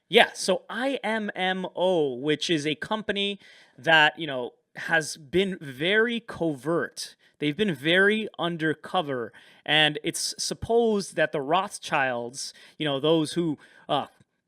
Yeah, so IMMO, which is a company that, has been very covert. They've been very undercover. And it's supposed that the Rothschilds, those who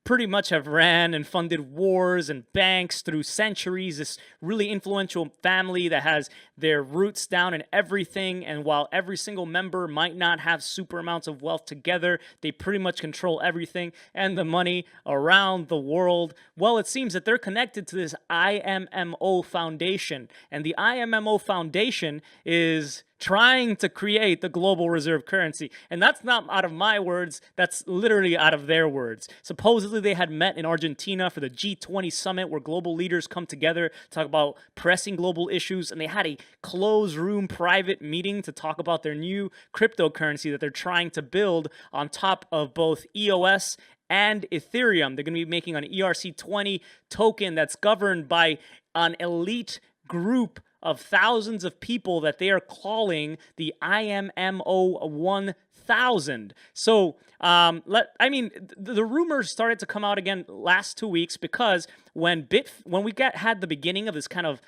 pretty much have ran and funded wars and banks through centuries, this really influential family that has their roots down in everything. And while every single member might not have super amounts of wealth together, they pretty much control everything and the money around the world. Well, it seems that they're connected to this IMMO Foundation. And the IMMO Foundation is trying to create the global reserve currency. And that's not out of my words, that's literally out of their words. Supposedly they had met in Argentina for the G20 summit where global leaders come together to talk about pressing global issues, and they had a closed room private meeting to talk about their new cryptocurrency that they're trying to build on top of both EOS and Ethereum. They're going to be making an ERC20 token that's governed by an elite group of thousands of people that they are calling the IMMO 1000. So, the rumors started to come out again last 2 weeks because when we had the beginning of this kind of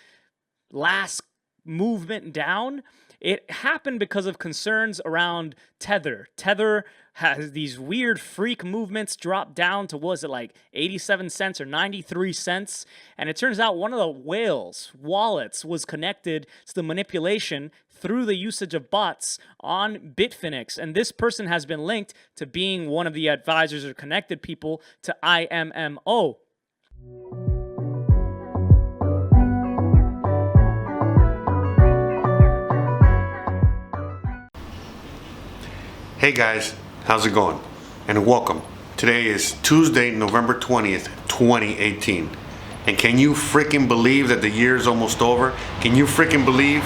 last movement down, it happened because of concerns around Tether. Tether has these weird freak movements drop down to, was it like 87 cents or 93 cents? And it turns out one of the whales wallets was connected to the manipulation through the usage of bots on Bitfinex. And this person has been linked to being one of the advisors or connected people to IMMO. Hey guys, how's it going? And welcome. Today is Tuesday, November 20th, 2018. And can you freaking believe that the year is almost over? Can you freaking believe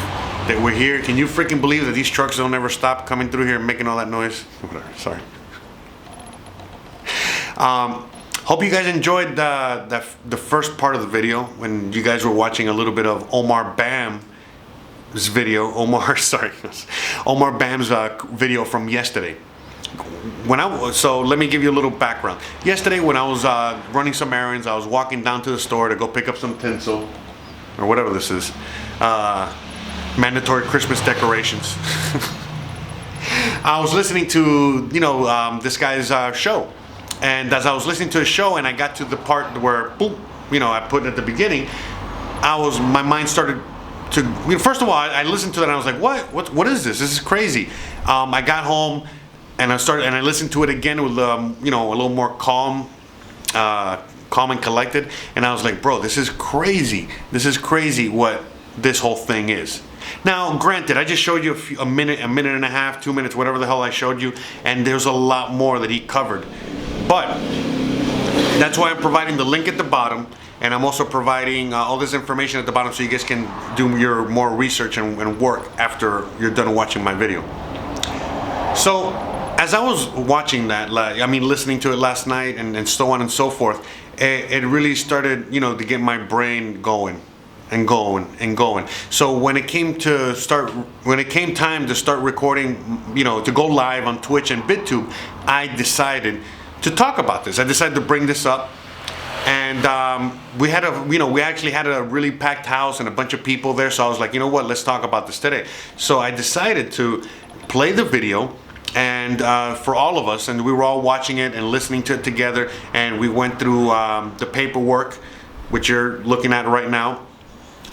that we're here? Can you freaking believe that these trucks don't ever stop coming through here and making all that noise? Whatever, sorry. Hope you guys enjoyed the first part of the video when you guys were watching a little bit of Omar Bahm. This video, Omar Bahm's video from yesterday. So let me give you a little background. Yesterday when I was running some errands, I was walking down to the store to go pick up some tinsel, or whatever this is, mandatory Christmas decorations. I was listening to, this guy's show. And as I was listening to his show and I got to the part where, boom, I put it at the beginning, my mind started first of all, I listened to it and I was like, what is this? This is crazy. I got home and I listened to it again with a little more calm and collected, and I was like, bro, this is crazy. This is crazy what this whole thing is. Now, granted, I just showed you a minute and a half, 2 minutes, whatever the hell I showed you, and there's a lot more that he covered. But that's why I'm providing the link at the bottom. And I'm also providing all this information at the bottom so you guys can do your more research and work after you're done watching my video. So, as I was watching that, listening to it last night and so on and so forth, it really started, to get my brain going and going and going. So when it came time to start recording, to go live on Twitch and Bit.tube, I decided to talk about this. I decided to bring this up. And we actually had a really packed house and a bunch of people there. So I was like, you know what, let's talk about this today. So I decided to play the video and for all of us, and we were all watching it and listening to it together. And we went through the paperwork, which you're looking at right now.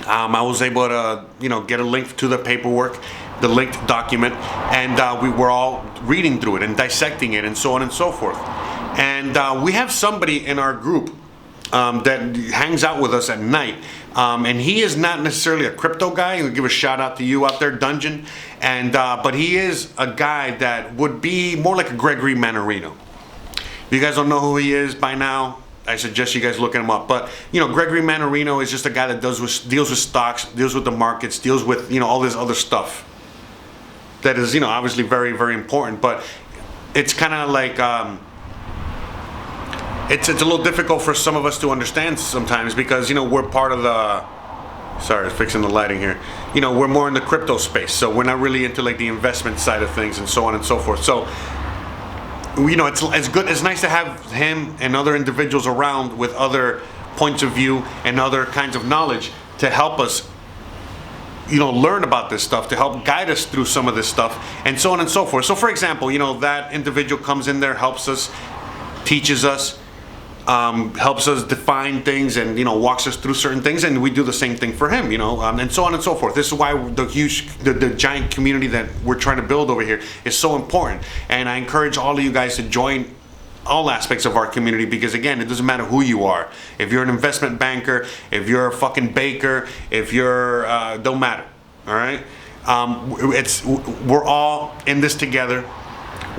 I was able to, get a link to the paperwork, the linked document, and we were all reading through it and dissecting it and so on and so forth. And we have somebody in our group that hangs out with us at night, and he is not necessarily a crypto guy. He'll give a shout out to you out there, Dungeon, and but he is a guy that would be more like a Gregory Mannarino. If you guys don't know who he is by now, I suggest you guys looking him up. But Gregory Mannarino is just a guy that deals with stocks, deals with the markets, deals with all this other stuff that is obviously very, very important. But it's kind of like it's a little difficult for some of us to understand sometimes because we're part of the, sorry, fixing the lighting here, we're more in the crypto space, so we're not really into like the investment side of things and so on and so forth. So you know, it's good. It's nice to have him and other individuals around with other points of view and other kinds of knowledge to help us, you know, learn about this stuff, to help guide us through some of this stuff, and so on and so forth. So, for example, you know, that individual comes in there, helps us, teaches us, helps us define things, and, you know, walks us through certain things, and we do the same thing for him, you know, and so on and so forth. This is why the giant community that we're trying to build over here is so important, and I encourage all of you guys to join all aspects of our community, because again, it doesn't matter who you are. If you're an investment banker, if you're a fucking baker, if you're don't matter. All right, we're all in this together.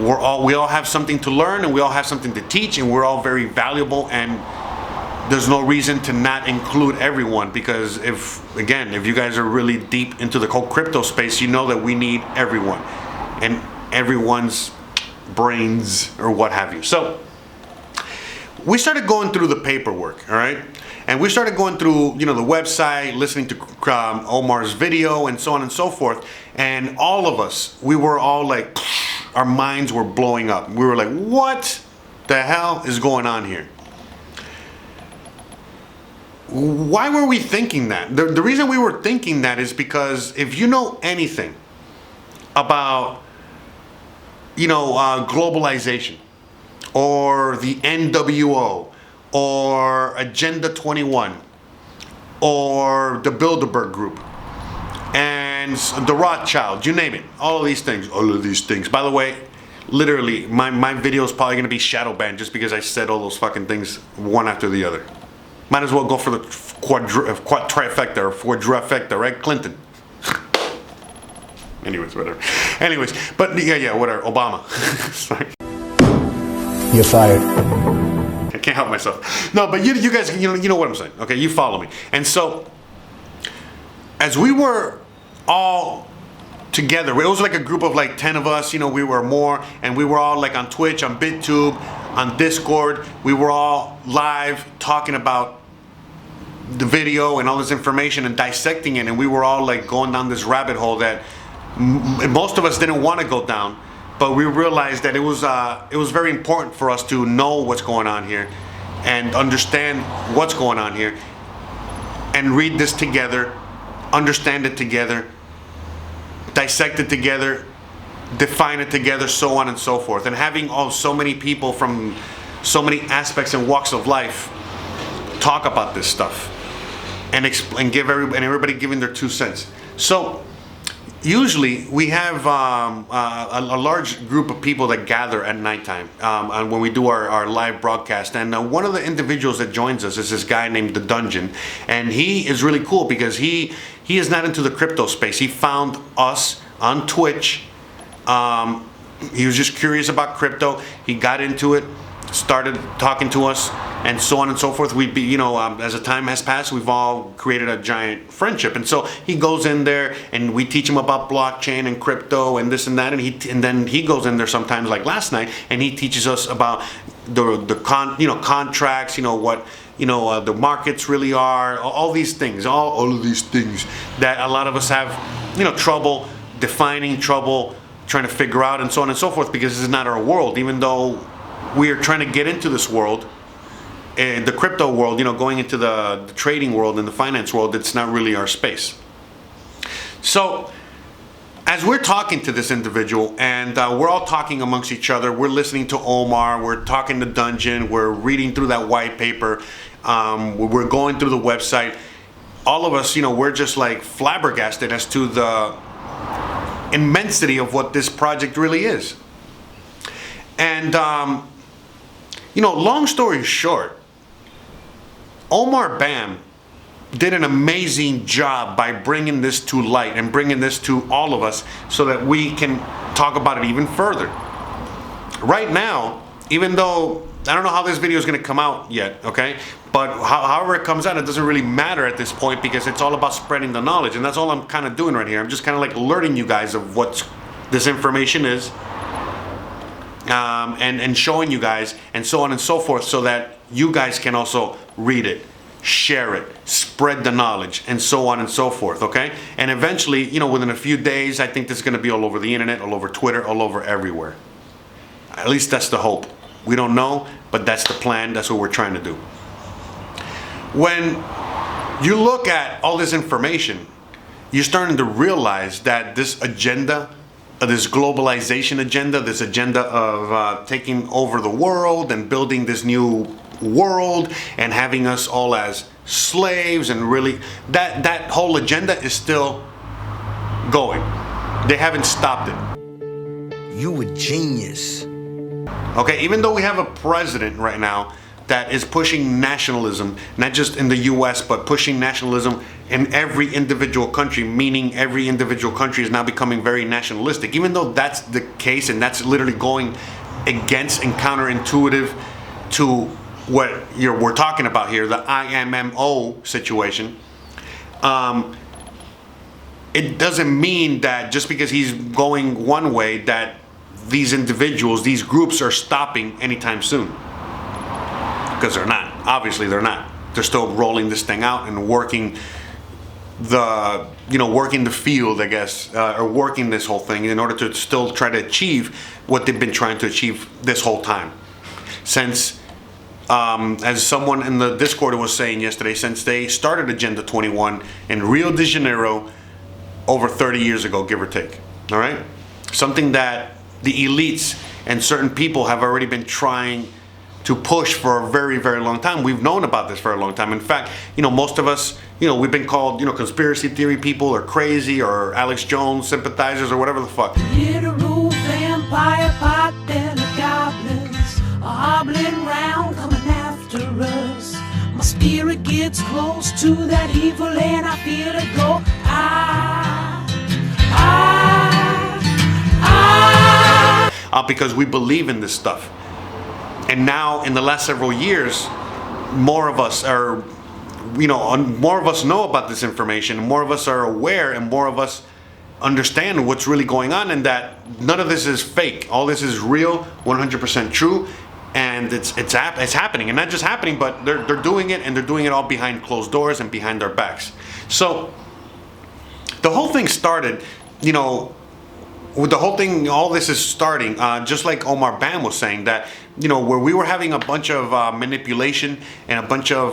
We all have something to learn, and we all have something to teach, and we're all very valuable, and there's no reason to not include everyone, because if you guys are really deep into the whole crypto space, you know that we need everyone and everyone's brains or what have you. So we started going through the paperwork, all right? And we started going through, you know, the website, listening to Omar's video, and so on and so forth. And all of us, we were all like, our minds were blowing up. We were like, what the hell is going on here? Why were we thinking that? The reason we were thinking that is because if you know anything about, you know, globalization, or the NWO, or Agenda 21, or the Bilderberg Group, and the Rothschild, you name it, all of these things. By the way, literally, my video is probably going to be shadow banned just because I said all those fucking things one after the other. Might as well go for the trifecta or quadrifecta, right? Clinton. Anyways, whatever. Anyways, but yeah, whatever. Obama. Sorry. You're fired. I can't help myself. No, but you guys, you know what I'm saying. Okay, you follow me. And so, as we were all together, it was like a group of like 10 of us. You know, we were more, and we were all like on Twitch, on Bit.tube, on Discord. We were all live talking about the video and all this information and dissecting it, and we were all like going down this rabbit hole that most of us didn't want to go down, but we realized that it was very important for us to know what's going on here and understand what's going on here and read this together, understand it together, dissect it together, define it together, so on and so forth. And having so many people from so many aspects and walks of life talk about this stuff and give everybody giving their 2 cents. So usually we have a large group of people that gather at nighttime and when we do our live broadcast. And one of the individuals that joins us is this guy named The Dungeon, and he is really cool because he is not into the crypto space. He found us on Twitch. He was just curious about crypto. He got into it, started talking to us, and so on and so forth. As the time has passed, we've all created a giant friendship. And so he goes in there, and we teach him about blockchain and crypto and this and that. And then he goes in there sometimes, like last night, and he teaches us about the contracts, what the markets really are, all these things, all of these things that a lot of us have, trouble defining, trouble trying to figure out, and so on and so forth, because this is not our world. Even though we are trying to get into this world, the crypto world, going into the trading world and the finance world, it's not really our space. So as we're talking to this individual, and we're all talking amongst each other, we're listening to Omar, we're talking to Dungeon, we're reading through that white paper, we're going through the website. All of us, we're just like flabbergasted as to the immensity of what this project really is. And long story short, Omar Bahm did an amazing job by bringing this to light and bringing this to all of us so that we can talk about it even further. Right now, even though I don't know how this video is going to come out yet, okay? But however it comes out, it doesn't really matter at this point, because it's all about spreading the knowledge. And that's all I'm kind of doing right here. I'm just kind of like alerting you guys of what this information is, and showing you guys, and so on and so forth, so that you guys can also read it, share it, spread the knowledge, and so on and so forth, okay? And eventually, within a few days, I think this is going to be all over the internet, all over Twitter, all over everywhere. At least that's the hope. We don't know, but that's the plan. That's what we're trying to do. When you look at all this information, you're starting to realize that this agenda, this globalization agenda, this agenda of taking over the world and building this new world and having us all as slaves, and really that whole agenda is still going. They haven't stopped it. You a genius. Okay, even though we have a president right now that is pushing nationalism, not just in the US, but pushing nationalism in every individual country, meaning every individual country is now becoming very nationalistic. Even though that's the case, and that's literally going against and counterintuitive to what we're talking about here, the IMMO situation, it doesn't mean that just because he's going one way that these individuals, these groups are stopping anytime soon. Because they're not. Obviously they're not. They're still rolling this thing out and working working the field, I guess, or working this whole thing in order to still try to achieve what they've been trying to achieve this whole time. Since, as someone in the Discord was saying yesterday, since they started Agenda 21 in Rio de Janeiro over 30 years ago, give or take. All right? Something that the elites and certain people have already been trying to push for a very, very long time. We've known about this for a long time. In fact, most of us, we've been called, conspiracy theory people or crazy or Alex Jones sympathizers or whatever the fuck. Literal vampire pot belly goblins are hobbling round coming after us. My spirit gets close to that evil and I feel it go. Because we believe in this stuff. And now, in the last several years, more of us are, more of us know about this information, more of us are aware, and more of us understand what's really going on, and that none of this is fake. All this is real, 100% true, and it's happening. And not just happening, but they're doing it, and they're doing it all behind closed doors and behind our backs. So, the whole thing started, with the whole thing, all this is starting, just like Omar Bahm was saying, that, where we were having a bunch of manipulation and a bunch of,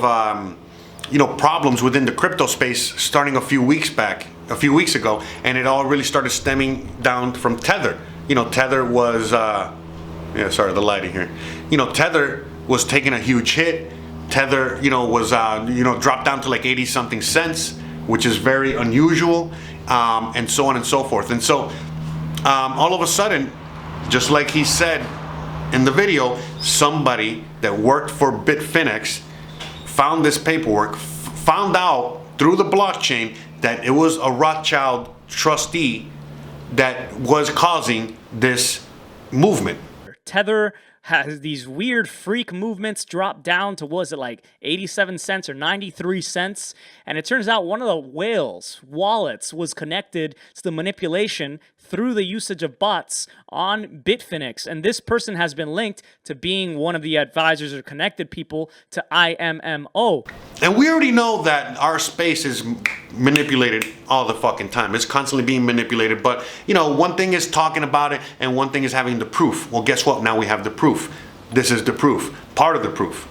problems within the crypto space starting a few weeks ago, and it all really started stemming down from Tether. Tether was, sorry, the lighting here. Tether was taking a huge hit. Tether, was, dropped down to like 80 something cents, which is very unusual, and so on and so forth. And so, all of a sudden, just like he said in the video, somebody that worked for Bitfinex found this paperwork, found out through the blockchain that it was a Rothschild trustee that was causing this movement. Tether has these weird freak movements, drop down to, was it like 87 cents or 93 cents? And it turns out one of the whales wallets was connected to the manipulation through the usage of bots on Bitfinex. And this person has been linked to being one of the advisors or connected people to IMMO. And we already know that our space is manipulated all the fucking time. It's constantly being manipulated. But, one thing is talking about it and one thing is having the proof. Well, guess what? Now we have the proof. This is the proof, part of the proof.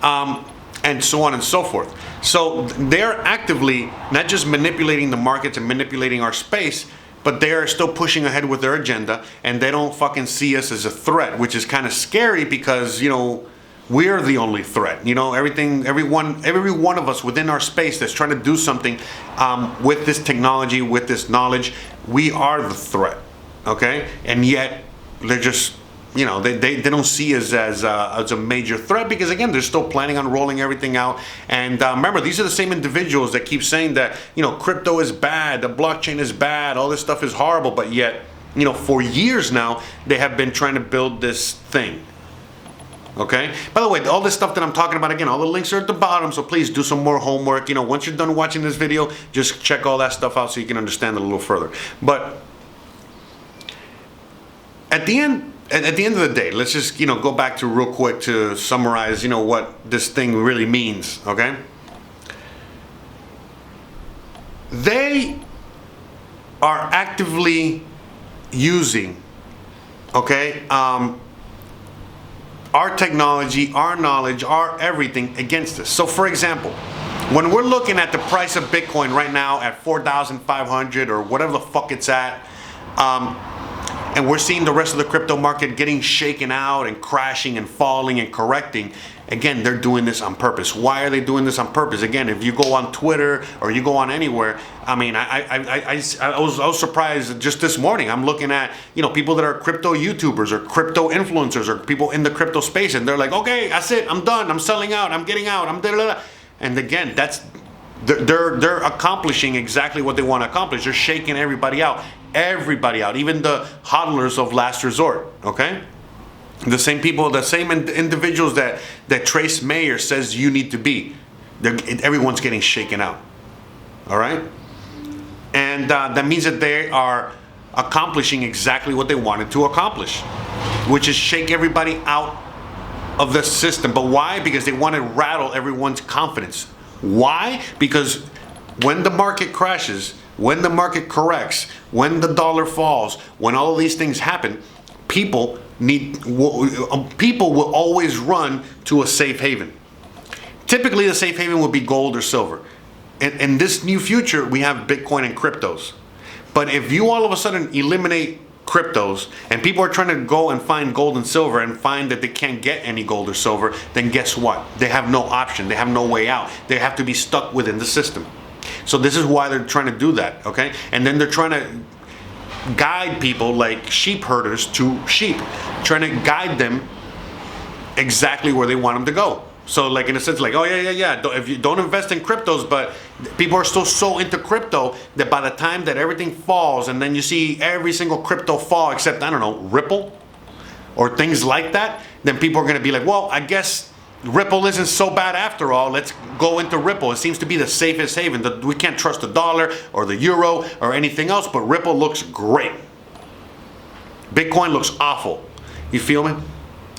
And so on and so forth. So they're actively not just manipulating the markets and manipulating our space, but they are still pushing ahead with their agenda, and they don't fucking see us as a threat, which is kind of scary because, we're the only threat. Every one of us within our space that's trying to do something with this technology, with this knowledge, we are the threat, okay? And yet, they're just, they don't see us as a major threat because, again, they're still planning on rolling everything out. And remember, these are the same individuals that keep saying that, crypto is bad, the blockchain is bad, all this stuff is horrible, but yet, for years now, they have been trying to build this thing. Okay? By the way, all this stuff that I'm talking about, again, all the links are at the bottom, so please do some more homework. Once you're done watching this video, just check all that stuff out so you can understand it a little further. But at the end of the day, let's just, go back to real quick to summarize, what this thing really means, okay? They are actively using okay, our technology, our knowledge, our everything against us. So for example, when we're looking at the price of Bitcoin right now at 4,500 or whatever the fuck it's at, and we're seeing the rest of the crypto market getting shaken out and crashing and falling and correcting, again, they're doing this on purpose. Why are they doing this on purpose? Again, if you go on Twitter or you go on anywhere, I mean, I was surprised just this morning. I'm looking at, you know, people that are crypto YouTubers or crypto influencers or people in the crypto space, and they're like, okay, that's it, I'm done, I'm selling out, I'm getting out, I'm da da da. And again, they're accomplishing exactly what they want to accomplish. They're shaking everybody out, even the hodlers of last resort. Okay. The same people, the same individuals that Trace Mayer says you need to be. Everyone's getting shaken out. All right? And that means that they are accomplishing exactly what they wanted to accomplish, which is shake everybody out of the system. But why? Because they want to rattle everyone's confidence. Why? Because when the market crashes, when the market corrects, when the dollar falls, when all of these things happen, people will always run to a safe haven. Typically, the safe haven would be gold or silver. In this new future, we have Bitcoin and cryptos. But if you all of a sudden eliminate cryptos and people are trying to go and find gold and silver and find that they can't get any gold or silver, then guess what? They have no option. They have no way out. They have to be stuck within the system. So this is why they're trying to do that, okay? And then they're trying to guide people like sheep herders to sheep, trying to guide them exactly where they want them to go. So like in a sense, like, oh yeah, if you don't invest in cryptos, but people are still so into crypto that by the time that everything falls, and then you see every single crypto fall except, I don't know, Ripple or things like that, then people are going to be like, well, I guess Ripple isn't so bad after all. Let's go into Ripple. It seems to be the safest haven. We can't trust the dollar or the euro or anything else, but Ripple looks great. Bitcoin looks awful. You feel me?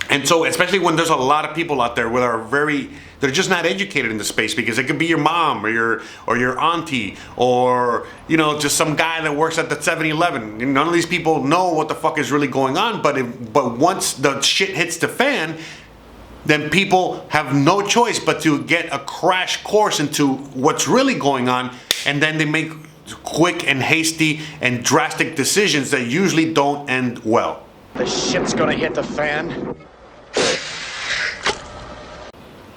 And so, especially when there's a lot of people out there they're just not educated in the space, because it could be your mom or your auntie or, you know, just some guy that works at the 7-Eleven. None of these people know what the fuck is really going on, but once the shit hits the fan, then people have no choice but to get a crash course into what's really going on, and then they make quick and hasty and drastic decisions that usually don't end well. The shit's gonna hit the fan.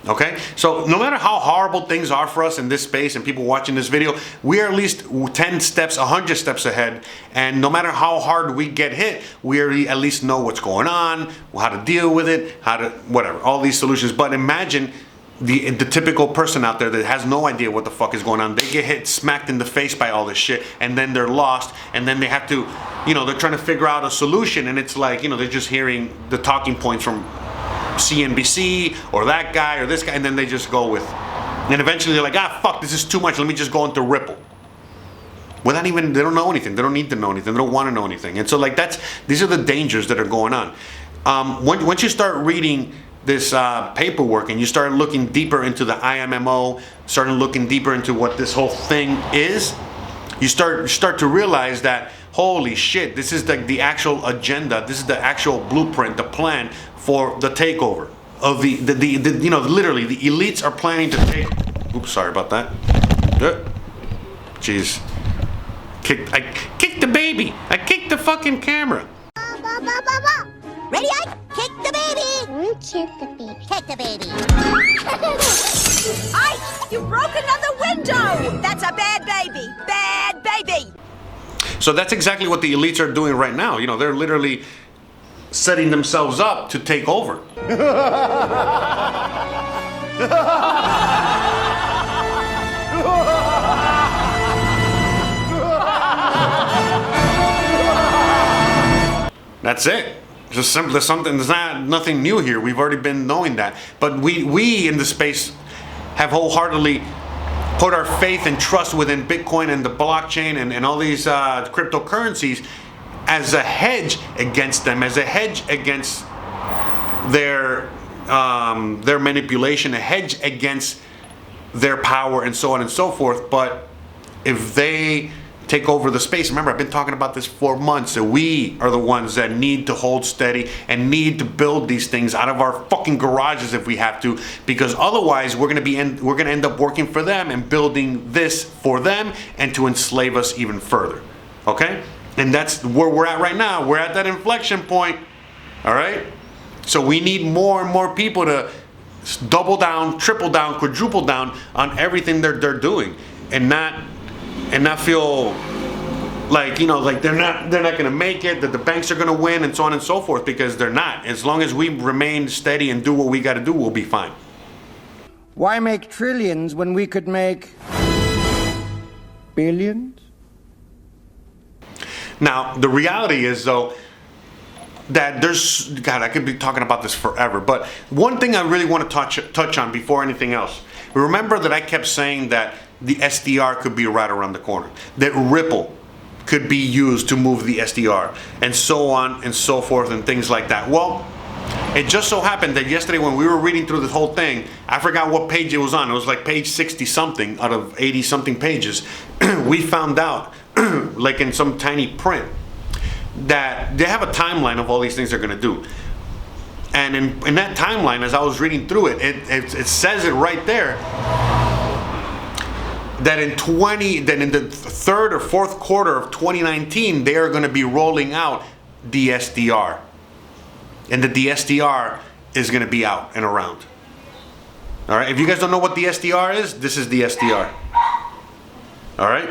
Okay, so no matter how horrible things are for us in this space and people watching this video, we are at least 10 steps, 100 steps ahead. And no matter how hard we get hit, we already at least know what's going on, how to deal with it, how to, whatever, all these solutions. But imagine the typical person out there that has no idea what the fuck is going on. They get hit, smacked in the face by all this shit, and then they're lost, and then they have to, you know, they're trying to figure out a solution, and it's like, you know, they're just hearing the talking points from CNBC or that guy or this guy, and then they just go with, and eventually they're like, ah, fuck, this is too much, let me just go into Ripple. Without even, they don't know anything, they don't need to know anything, they don't want to know anything. And so like these are the dangers that are going on. Once you start reading this paperwork and you start looking deeper into the IMMO, starting looking deeper into what this whole thing is, you start to realize that, holy shit, this is the actual agenda, this is the actual blueprint, the plan for the takeover of the you know, literally the elites are planning to take. Oops, sorry about that. Jeez, I kicked the baby. I kicked the fucking camera. Ready? I kick the baby. Kick the baby. Kick the baby. Ike, you broke another window. That's a bad baby. Bad baby. So that's exactly what the elites are doing right now. You know, they're literally setting themselves up to take over. That's it. Just simply something. There's nothing new here. We've already been knowing that. But we in the space have wholeheartedly put our faith and trust within Bitcoin and the blockchain and all these cryptocurrencies as a hedge against them, as a hedge against their manipulation, a hedge against their power, and so on and so forth. But if they take over the space. Remember, I've been talking about this for months, that we are the ones that need to hold steady and need to build these things out of our fucking garages if we have to, because otherwise we're gonna end up working for them and building this for them and to enslave us even further. Okay? And that's where we're at right now. We're at that inflection point. All right? So we need more and more people to double down, triple down, quadruple down on everything they're doing, and not feel like, you know, like they're not gonna make it, that the banks are gonna win, and so on and so forth, because they're not. As long as we remain steady and do what we gotta do, we'll be fine. Why make trillions when we could make billions? Now, the reality is, though, that there's, God, I could be talking about this forever, but one thing I really want to touch on before anything else. Remember that I kept saying that the SDR could be right around the corner, that Ripple could be used to move the SDR, and so on and so forth, and things like that. Well, it just so happened that yesterday when we were reading through this whole thing, I forgot what page it was on. It was like page 60 something out of 80 something pages. We found out, like in some tiny print, that they have a timeline of all these things they're going to do. And in that timeline, as I was reading through it, it says it right there, that in the third or fourth quarter of 2019, they are going to be rolling out the SDR. And that the SDR is going to be out and around. All right, if you guys don't know what the SDR is, this is the SDR. All right,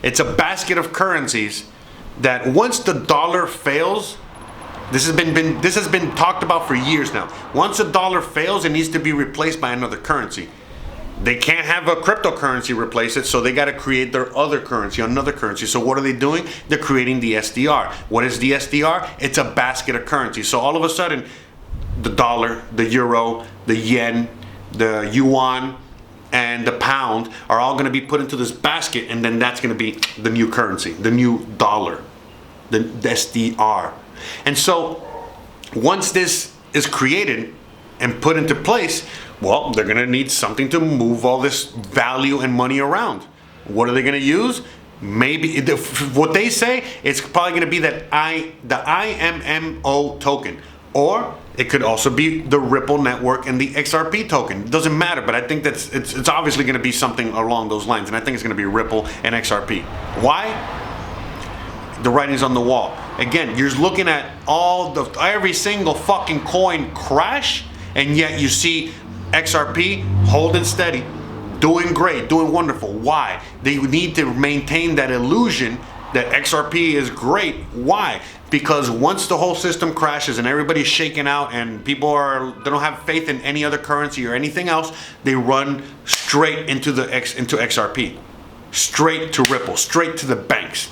it's a basket of currencies that once the dollar fails, this has been talked about for years now. Once the dollar fails, it needs to be replaced by another currency. They can't have a cryptocurrency replace it, so they got to create their other currency, another currency. So what are they doing? They're creating the SDR. What is the SDR? It's a basket of currency. So all of a sudden, the dollar, the euro, the yen, the yuan, and the pound are all going to be put into this basket, and then that's going to be the new currency, the new dollar, the SDR. And so once this is created and put into place, well, they're going to need something to move all this value and money around. What are they going to use? Maybe what they say, it's probably going to be the IMMO token, or it could also be the Ripple network and the XRP token. It doesn't matter, but I think that's it's obviously going to be something along those lines, and I think it's going to be Ripple and XRP. Why? The writing's on the wall. Again, you're looking at every single fucking coin crash, and yet you see XRP holding steady, doing great, doing wonderful. Why? They need to maintain that illusion that XRP is great. Why? Because once the whole system crashes and everybody's shaking out and they don't have faith in any other currency or anything else, they run straight into XRP, straight to Ripple, straight to the banks.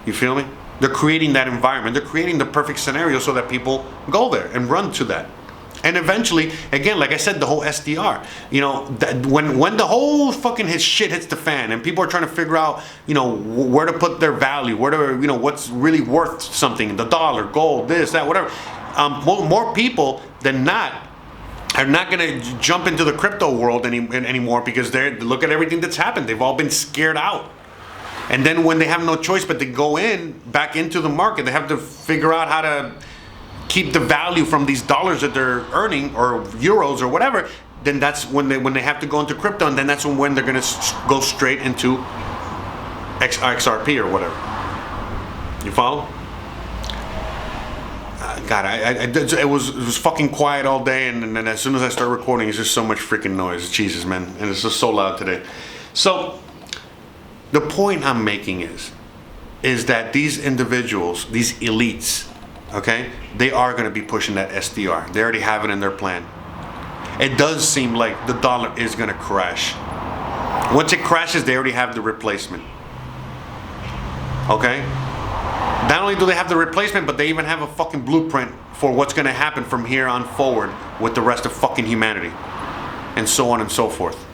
You feel me? They're creating that environment. They're creating the perfect scenario so that people go there and run to that. And eventually, again, like I said, the whole SDR, you know, when the whole fucking shit hits the fan and people are trying to figure out, you know, where to put their value, where to, you know, what's really worth something, the dollar, gold, this, that, whatever. More people than not are not going to jump into the crypto world anymore, because they look at everything that's happened. They've all been scared out. And then when they have no choice but to go back into the market, they have to figure out how to keep the value from these dollars that they're earning, or euros or whatever. Then that's when they have to go into crypto, and then that's when they're going to go straight into XRP or whatever. You follow? God, it was fucking quiet all day, and then as soon as I start recording, it's just so much freaking noise. Jesus, man, and it's just so loud today. So the point I'm making is that these individuals, these elites, okay, they are going to be pushing that SDR. They already have it in their plan. It does seem like the dollar is going to crash. Once it crashes, they already have the replacement. Okay? Not only do they have the replacement, but they even have a fucking blueprint for what's going to happen from here on forward with the rest of fucking humanity, and so on and so forth.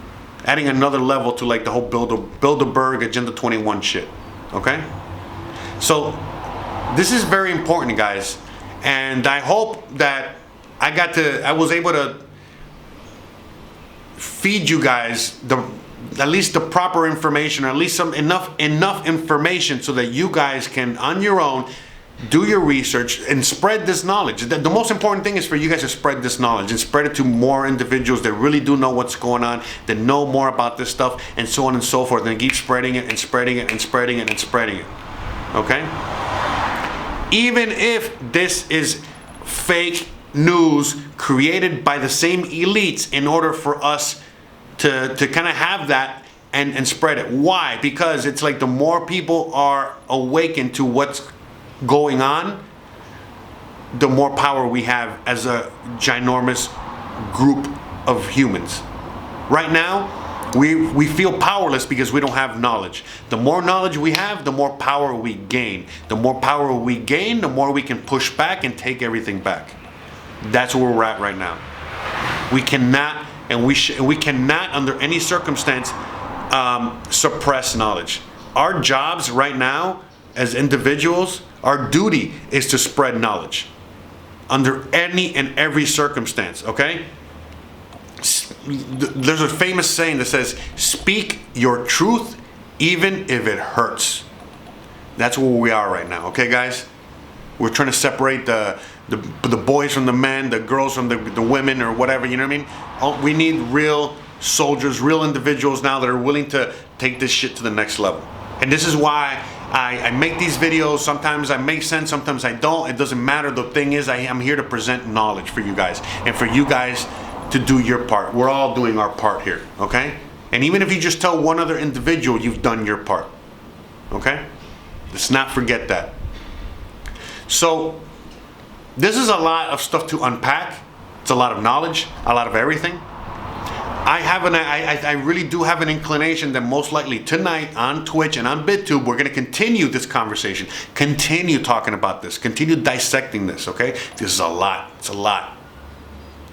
Adding another level to like the whole Bilderberg Agenda 21 shit. Okay? So this is very important, guys, and I hope that I was able to feed you guys at least the proper information, or at least some enough information so that you guys can, on your own, do your research and spread this knowledge. The most important thing is for you guys to spread this knowledge and spread it to more individuals that really do know what's going on, that know more about this stuff, and so on and so forth. And keep spreading it and spreading it and spreading it and spreading it. Okay? Even if this is fake news created by the same elites in order for us to kind of have that and spread it. Why? Because it's like the more people are awakened to what's going on, the more power we have as a ginormous group of humans. Right now, we feel powerless because we don't have knowledge. The more knowledge we have, the more power we gain. The more power we gain, the more we can push back and take everything back. That's where we're at right now. We cannot, and we cannot under any circumstance suppress knowledge. Our jobs right now as individuals, our duty is to spread knowledge under any and every circumstance, okay? There's a famous saying that says, speak your truth even if it hurts. That's where we are right now, okay, guys? We're trying to separate the boys from the men, the girls from the women, or whatever, you know what I mean? We need real soldiers, real individuals now that are willing to take this shit to the next level. And this is why I make these videos. Sometimes I make sense, sometimes I don't. It doesn't matter. The thing is, I'm here to present knowledge for you guys, and for you guys to do your part. We're all doing our part here, okay? And even if you just tell one other individual, you've done your part, okay? Let's not forget that. So this is a lot of stuff to unpack. It's a lot of knowledge, a lot of everything. I really do have an inclination that most likely tonight on Twitch and on Bit.tube, we're going to continue this conversation, continue talking about this, continue dissecting this, okay? This is a lot. It's a lot.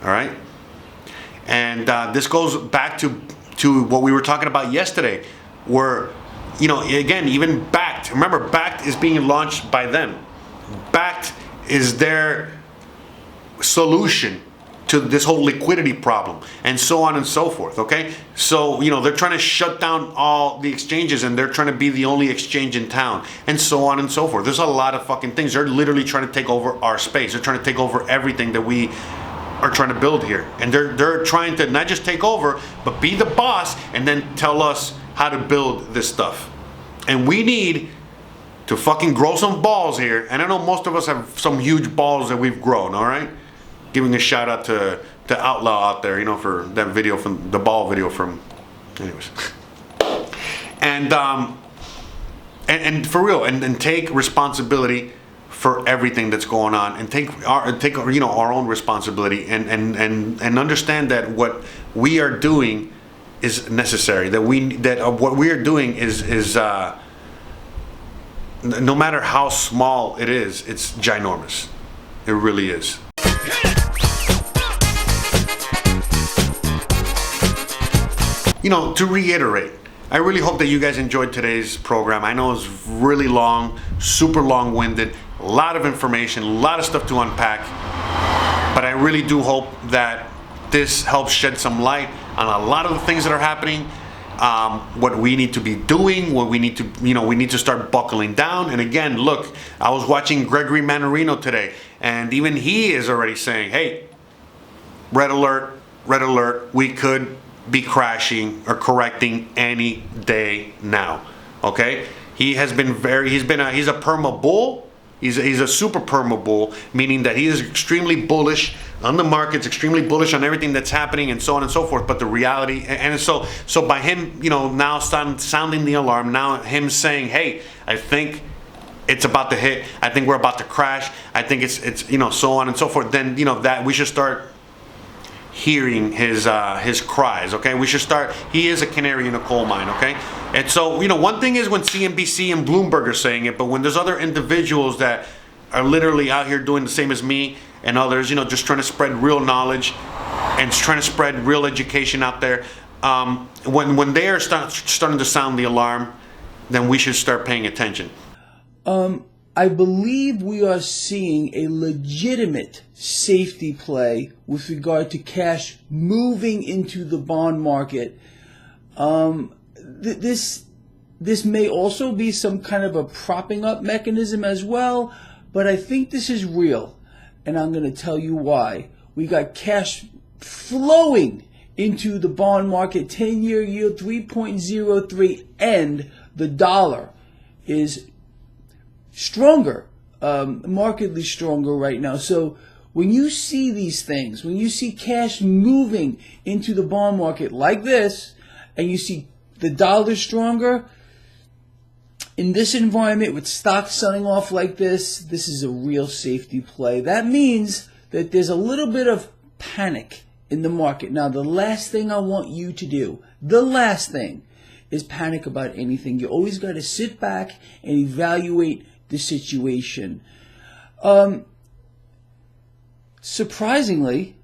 All right? And this goes back to what we were talking about yesterday, where, you know, again, even Backed. Remember, Backed is being launched by them. Backed is their solution to this whole liquidity problem, and so on and so forth, okay? So, you know, they're trying to shut down all the exchanges, and they're trying to be the only exchange in town, and so on and so forth. There's a lot of fucking things. They're literally trying to take over our space. They're trying to take over everything that we are trying to build here. And they're trying to not just take over, but be the boss, and then tell us how to build this stuff. And we need to fucking grow some balls here. And I know most of us have some huge balls that we've grown, all right? Giving a shout out to Outlaw out there, you know, for that video from the ball video from, anyways. And for real, and take responsibility for everything that's going on, and take you know, our own responsibility, and understand that what we are doing is necessary. That what we are doing is no matter how small it is, it's ginormous. It really is. You know, to reiterate, I really hope that you guys enjoyed today's program. I know it's really long, super long-winded, a lot of information, a lot of stuff to unpack, but I really do hope that this helps shed some light on a lot of the things that are happening, what we need to be doing, what we need to, you know, we need to start buckling down. And again, look, I was watching Gregory Mannarino today, and even he is already saying, hey, red alert, we could be crashing or correcting any day now, okay? He's a perma bull. He's a super perma bull, meaning that he is extremely bullish on the markets, extremely bullish on everything that's happening, and so on and so forth. But the reality, and so by him, you know, now sounding the alarm, now him saying, hey, I think it's about to hit, I think we're about to crash, I think it's you know, so on and so forth, then, you know, that we should start hearing his cries, okay? We should start, he is a canary in a coal mine, okay? And so, you know, one thing is when CNBC and Bloomberg are saying it, but when there's other individuals that are literally out here doing the same as me and others, you know, just trying to spread real knowledge and trying to spread real education out there, when they are starting to sound the alarm, then we should start paying attention. I believe we are seeing a legitimate safety play with regard to cash moving into the bond market. This may also be some kind of a propping up mechanism as well, but I think this is real, and I'm going to tell you why. We got cash flowing into the bond market, 10-year yield 3.03, and the dollar is stronger, markedly stronger right now. So when you see these things, when you see cash moving into the bond market like this, and you see the dollar stronger, in this environment with stocks selling off like this is a real safety play. That means that there's a little bit of panic in the market. Now, the last thing I want you to do, the last thing, is panic about anything. You always got to sit back and evaluate the situation. Surprisingly,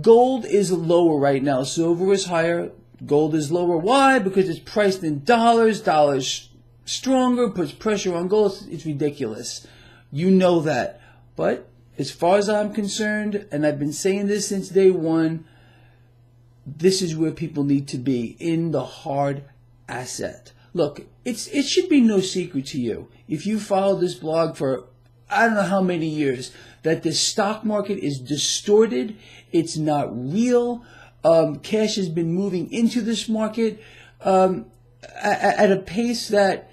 gold is lower right now. Silver is higher. Gold is lower. Why? Because it's priced in dollars. Dollars stronger, puts pressure on gold. It's ridiculous. You know that. But as far as I'm concerned, and I've been saying this since day one, this is where people need to be, in the hard asset. Look, it should be no secret to you, if you follow this blog for I don't know how many years, that the stock market is distorted. It's not real. Cash has been moving into this market at a pace that,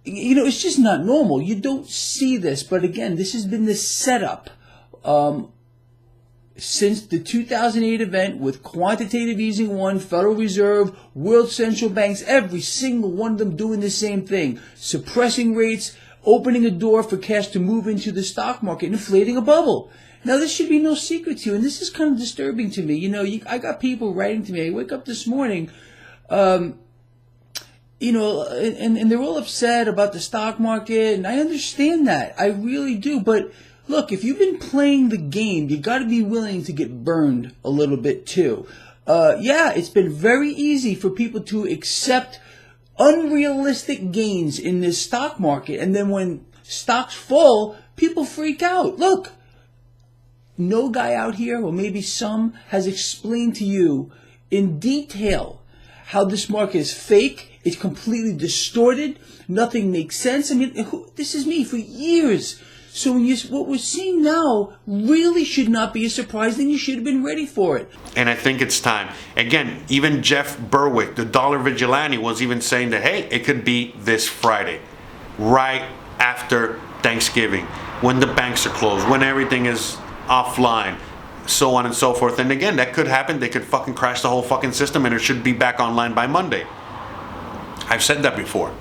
it's just not normal. You don't see this. But again, this has been the setup since the 2008 event with quantitative easing one, Federal Reserve, world central banks, every single one of them doing the same thing, suppressing rates, opening a door for cash to move into the stock market, inflating a bubble. Now, this should be no secret to you, and this is kind of disturbing to me. I got people writing to me. I wake up this morning, and they're all upset about the stock market, and I understand that. I really do. But look, if you've been playing the game, you got to be willing to get burned a little bit too. It's been very easy for people to accept unrealistic gains in this stock market, and then when stocks fall, people freak out. Look, no guy out here, or maybe some, has explained to you in detail how this market is fake. It's completely distorted. Nothing makes sense. I mean, this is me for years. So what we're seeing now really should not be a surprise, and you should have been ready for it. And I think it's time. Again, even Jeff Berwick, the dollar vigilante, was even saying that, hey, it could be this Friday, right after Thanksgiving, when the banks are closed, when everything is offline, so on and so forth. And again, that could happen. They could fucking crash the whole fucking system, and it should be back online by Monday. I've said that before.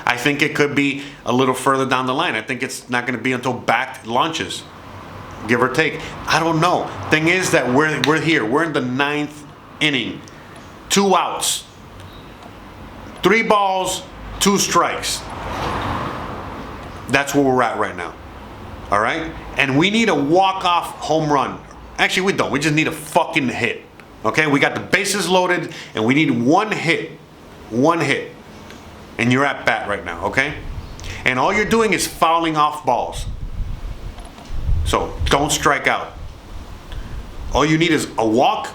I think it could be a little further down the line. I think it's not going to be until back launches, give or take. I don't know. Thing is that we're here. We're in the 9th inning. 2 outs. 3 balls, 2 strikes. That's where we're at right now. All right? And we need a walk-off home run. Actually, we don't. We just need a fucking hit. Okay? We got the bases loaded, and we need one hit. One hit. And you're at bat right now, okay? And all you're doing is fouling off balls. So don't strike out. All you need is a walk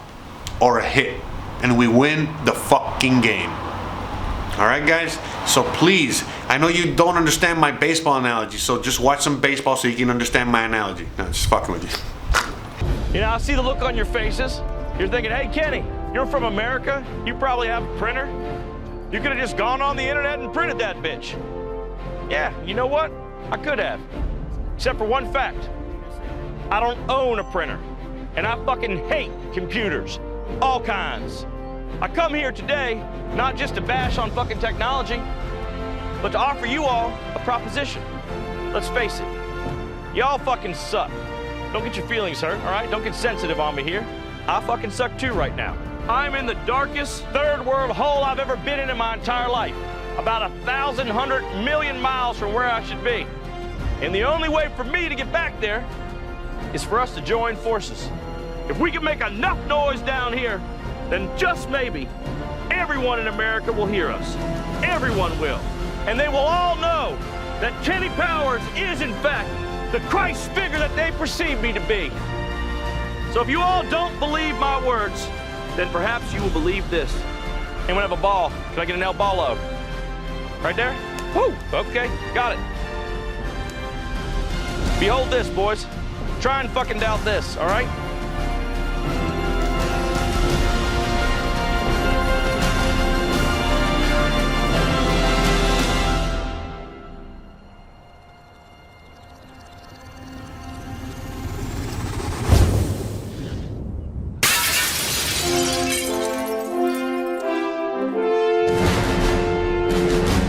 or a hit, and we win the fucking game. All right, guys? So please, I know you don't understand my baseball analogy, so just watch some baseball so you can understand my analogy. No, just fucking with you. I see the look on your faces. You're thinking, hey, Kenny, you're from America. You probably have a printer. You could have just gone on the internet and printed that bitch. Yeah, you know what? I could have. Except for one fact. I don't own a printer. And I fucking hate computers. All kinds. I come here today not just to bash on fucking technology, but to offer you all a proposition. Let's face it. Y'all fucking suck. Don't get your feelings hurt, all right? Don't get sensitive on me here. I fucking suck too right now. I'm in the darkest third world hole I've ever been in my entire life. About 1,100 million miles from where I should be. And the only way for me to get back there is for us to join forces. If we can make enough noise down here, then just maybe everyone in America will hear us. Everyone will. And they will all know that Kenny Powers is, in fact, the Christ figure that they perceive me to be. So if you all don't believe my words, then perhaps you will believe this. Anyone have a ball? Can I get an El Ballo? Right there? Woo! Okay, got it. Behold this, boys. Try and fucking doubt this, all right?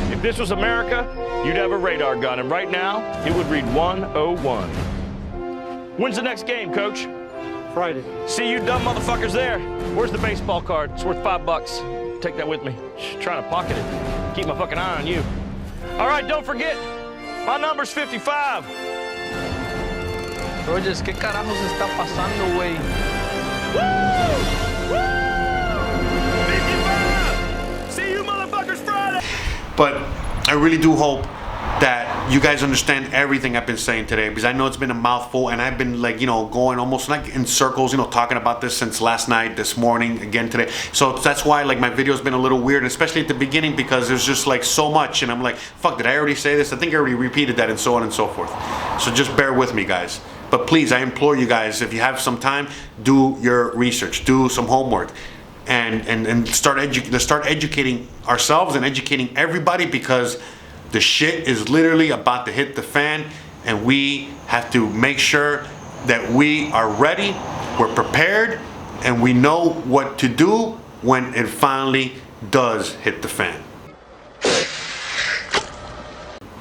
If this was America, you'd have a radar gun, and right now, it would read 101. When's the next game, Coach? Friday. See you dumb motherfuckers there. Where's the baseball card? It's worth $5. Take that with me. Trying to pocket it. Keep my fucking eye on you. All right, don't forget, my number's 55. Rogers, ¿qué carajos está pasando, güey? Woo! Woo! 55! See you motherfuckers Friday! But I really do hope that you guys understand everything I've been saying today, because I know it's been a mouthful and I've been like, going almost like in circles, talking about this since last night, this morning, again today. So that's why like my video's been a little weird, especially at the beginning, because there's just like so much and I'm like, fuck, did I already say this? I think I already repeated that, and so on and so forth. So just bear with me, guys. But please, I implore you guys, if you have some time, do your research, do some homework. And start educating ourselves and educating everybody, because the shit is literally about to hit the fan, and we have to make sure that we are ready, we're prepared, and we know what to do when it finally does hit the fan.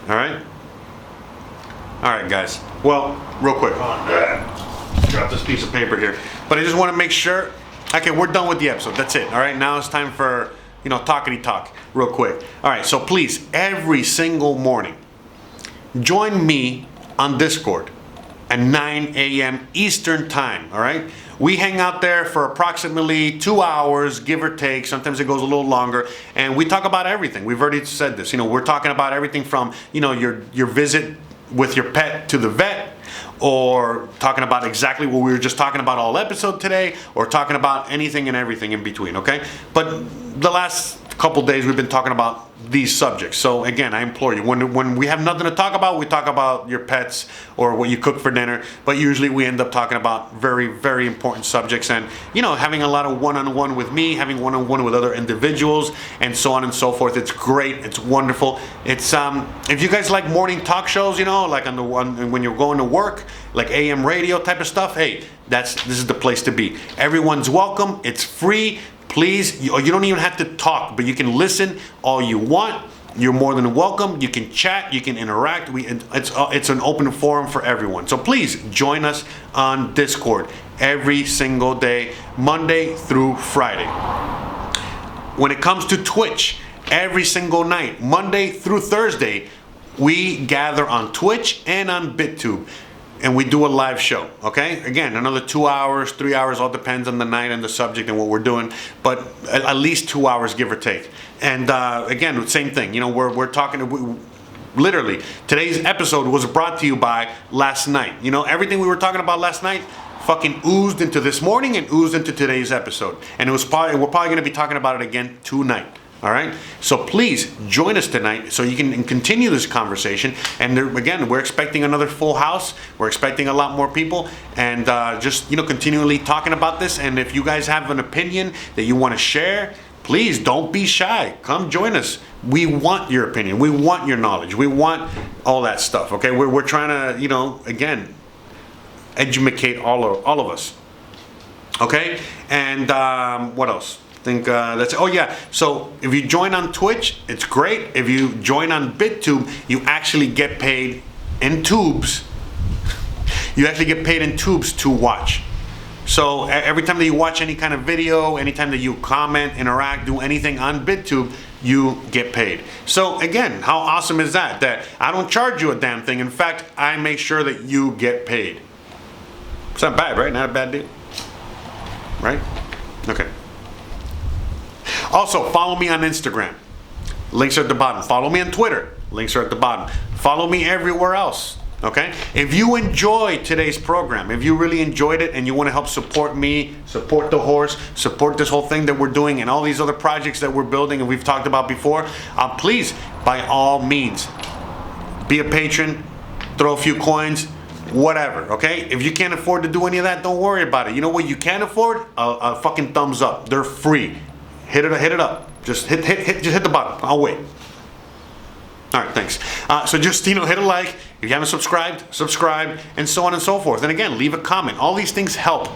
All right? All right, guys. Well, real quick. Drop this piece of paper here. But I just want to make sure. Okay, we're done with the episode. That's it. All right, now it's time for, talkity talk real quick. All right, so please, every single morning, join me on Discord at 9 a.m. Eastern time, all right? We hang out there for approximately 2 hours, give or take. Sometimes it goes a little longer, and we talk about everything. We've already said this. We're talking about everything from, your visit with your pet to the vet, or talking about exactly what we were just talking about all episode today, or talking about anything and everything in between, okay? But the last couple days we've been talking about these subjects. So again, I implore you, when we have nothing to talk about, we talk about your pets or what you cook for dinner, but usually we end up talking about very, very important subjects, and having a lot of one-on-one with me, having one-on-one with other individuals, and so on and so forth. It's great, it's wonderful. It's if you guys like morning talk shows, like on the one when you're going to work, like AM radio type of stuff, hey, this is the place to be. Everyone's welcome, it's free. Please, you don't even have to talk, but you can listen all you want. You're more than welcome. You can chat, you can interact. It's an open forum for everyone. So please join us on Discord every single day, Monday through Friday. When it comes to Twitch, every single night, Monday through Thursday, we gather on Twitch and on Bit.tube. And we do a live show, okay? Again, another 2 hours, 3 hours, all depends on the night and the subject and what we're doing, but at least 2 hours, give or take. And again, same thing, we're talking, literally, today's episode was brought to you by last night. Everything we were talking about last night fucking oozed into this morning and oozed into today's episode. And we're probably going to be talking about it again tonight. All right, so please join us tonight so you can continue this conversation. And again, we're expecting another full house. We're expecting a lot more people, and just continually talking about this. And if you guys have an opinion that you want to share, please don't be shy. Come join us. We want your opinion. We want your knowledge. We want all that stuff. Okay, we're trying to again educate all of us. Okay, and what else? That's oh yeah, so if you join on Twitch, it's great. If you join on Bit.tube, you actually get paid in tubes. You actually get paid in tubes to watch. So every time that you watch any kind of video, anytime that you comment, interact, do anything on Bit.tube, you get paid. So again, how awesome is that? That I don't charge you a damn thing. In fact, I make sure that you get paid. It's not bad, right? Not a bad deal, right? Okay. Also, follow me on Instagram. Links are at the bottom. Follow me on Twitter. Links are at the bottom. Follow me everywhere else. Okay? If you enjoyed today's program, if you really enjoyed it and you want to help support me, support the horse, support this whole thing that we're doing and all these other projects that we're building and we've talked about before, please, by all means, be a patron, throw a few coins, whatever, okay? If you can't afford to do any of that, don't worry about it. You know what you can afford? A fucking thumbs up. They're free. Hit it up. Just hit the button. I'll wait. All right, thanks. So just, hit a like. If you haven't subscribed, subscribe, and so on and so forth. And again, leave a comment. All these things help.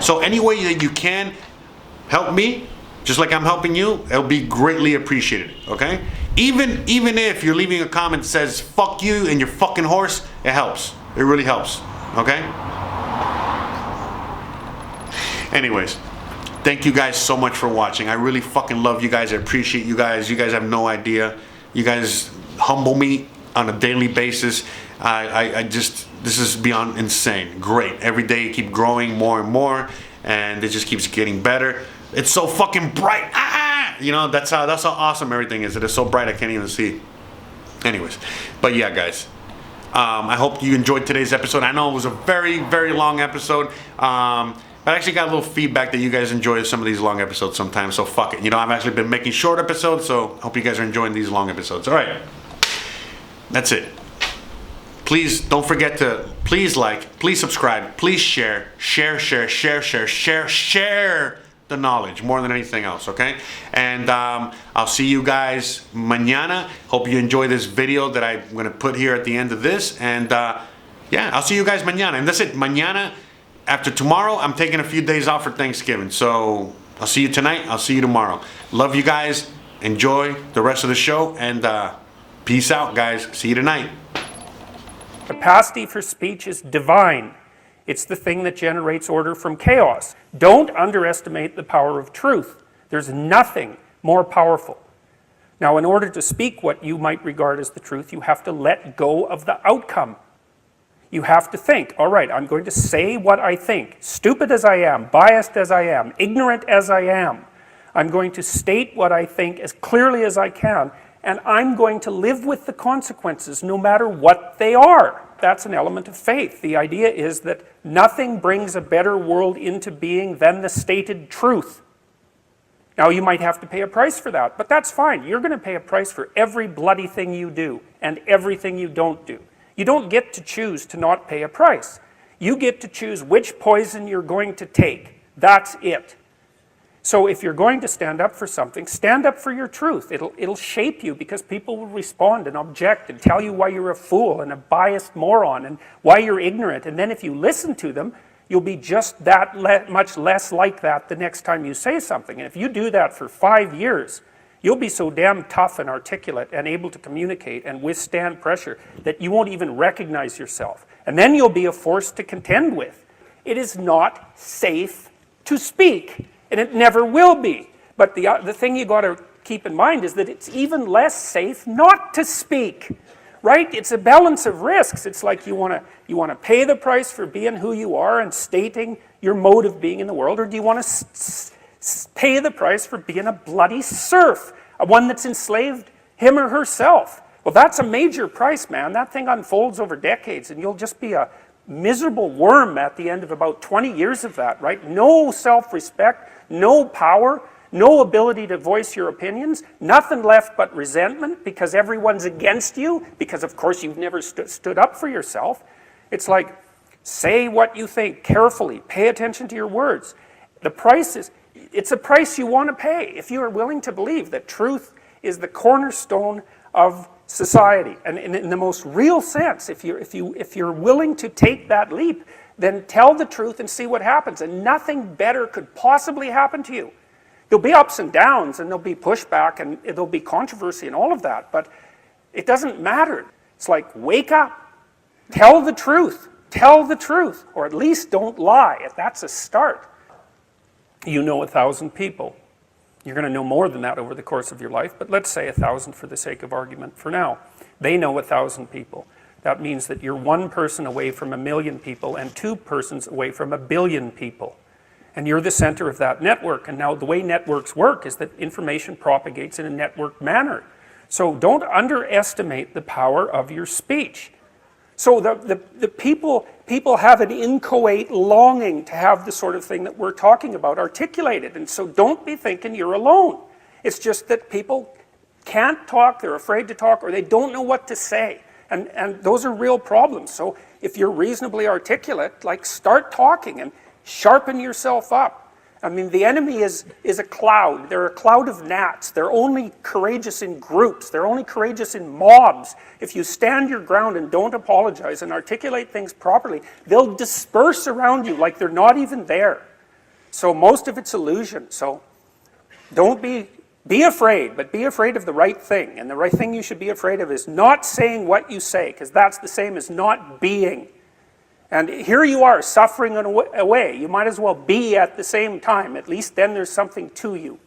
So any way that you can help me, just like I'm helping you, it'll be greatly appreciated, okay? Even if you're leaving a comment that says, fuck you and your fucking horse, it helps. It really helps, okay? Anyways, thank you guys so much for watching. I really fucking love you guys. I appreciate you guys. You guys have no idea. You guys humble me on a daily basis. This is beyond insane. Great. Every day you keep growing more and more, and it just keeps getting better. It's so fucking bright. That's how awesome everything is. It is so bright I can't even see. Anyways, but yeah, guys. I hope you enjoyed today's episode. I know it was a very, very long episode. I actually got a little feedback that you guys enjoy some of these long episodes sometimes, so fuck it. I've actually been making short episodes, so hope you guys are enjoying these long episodes. All right. That's it. Please don't forget to please like, please subscribe, please share the knowledge more than anything else, okay? And I'll see you guys mañana. Hope you enjoy this video that I'm going to put here at the end of this. And yeah, I'll see you guys mañana. And that's it. Mañana, after tomorrow, I'm taking a few days off for Thanksgiving. So I'll see you tonight. I'll see you tomorrow. Love you guys. Enjoy the rest of the show. And peace out, guys. See you tonight. Capacity for speech is divine. It's the thing that generates order from chaos. Don't underestimate the power of truth. There's nothing more powerful. Now, in order to speak what you might regard as the truth, you have to let go of the outcome. You have to think, all right, I'm going to say what I think, stupid as I am, biased as I am, ignorant as I am. I'm going to state what I think as clearly as I can, and I'm going to live with the consequences no matter what they are. That's an element of faith. The idea is that nothing brings a better world into being than the stated truth. Now, you might have to pay a price for that, but that's fine. You're going to pay a price for every bloody thing you do and everything you don't do. You don't get to choose to not pay a price. You get to choose which poison you're going to take. That's it. So if you're going to stand up for something, stand up for your truth. It'll shape you because people will respond and object and tell you why you're a fool and a biased moron and why you're ignorant. And then if you listen to them, you'll be just that much less like that the next time you say something. And if you do that for 5 years, you'll be so damn tough and articulate and able to communicate and withstand pressure that you won't even recognize yourself. And then you'll be a force to contend with. It is not safe to speak. And it never will be. But the thing you got to keep in mind is that it's even less safe not to speak, right? It's a balance of risks. It's like you want to pay the price for being who you are and stating your mode of being in the world, or do you want to pay the price for being a bloody serf, one that's enslaved him or herself? Well, that's a major price, man. That thing unfolds over decades, and you'll just be a miserable worm at the end of about 20 years of that, right? No self-respect, no power, no ability to voice your opinions, nothing left but resentment because everyone's against you, because of course you've never stood up for yourself. It's like, say what you think carefully, pay attention to your words. The price is, it's a price you want to pay if you are willing to believe that truth is the cornerstone of society. And in the most real sense, if you're willing to take that leap, then tell the truth and see what happens. And nothing better could possibly happen to you. There'll be ups and downs, and there'll be pushback, and there'll be controversy and all of that, but it doesn't matter. It's like, wake up, tell the truth, or at least don't lie. That's a start. You know 1,000 people. You're going to know more than that over the course of your life, but let's say 1,000 for the sake of argument for now. They know 1,000 people. That means that you're one person away from 1,000,000 people and 2 persons away from 1,000,000,000 people. And you're the center of that network. And now the way networks work is that information propagates in a networked manner. So don't underestimate the power of your speech. So the people have an inchoate longing to have the sort of thing that we're talking about articulated. And so don't be thinking you're alone. It's just that people can't talk, they're afraid to talk, or they don't know what to say. And those are real problems. So if you're reasonably articulate, like, start talking and sharpen yourself up. I mean, the enemy is a cloud. They're a cloud of gnats. They're only courageous in groups. They're only courageous in mobs. If you stand your ground and don't apologize and articulate things properly, they'll disperse around you like they're not even there. So most of it's illusion. So don't be afraid, but be afraid of the right thing. And the right thing you should be afraid of is not saying what you say, because that's the same as not being. And here you are, suffering away. You might as well be at the same time. At least then there's something to you.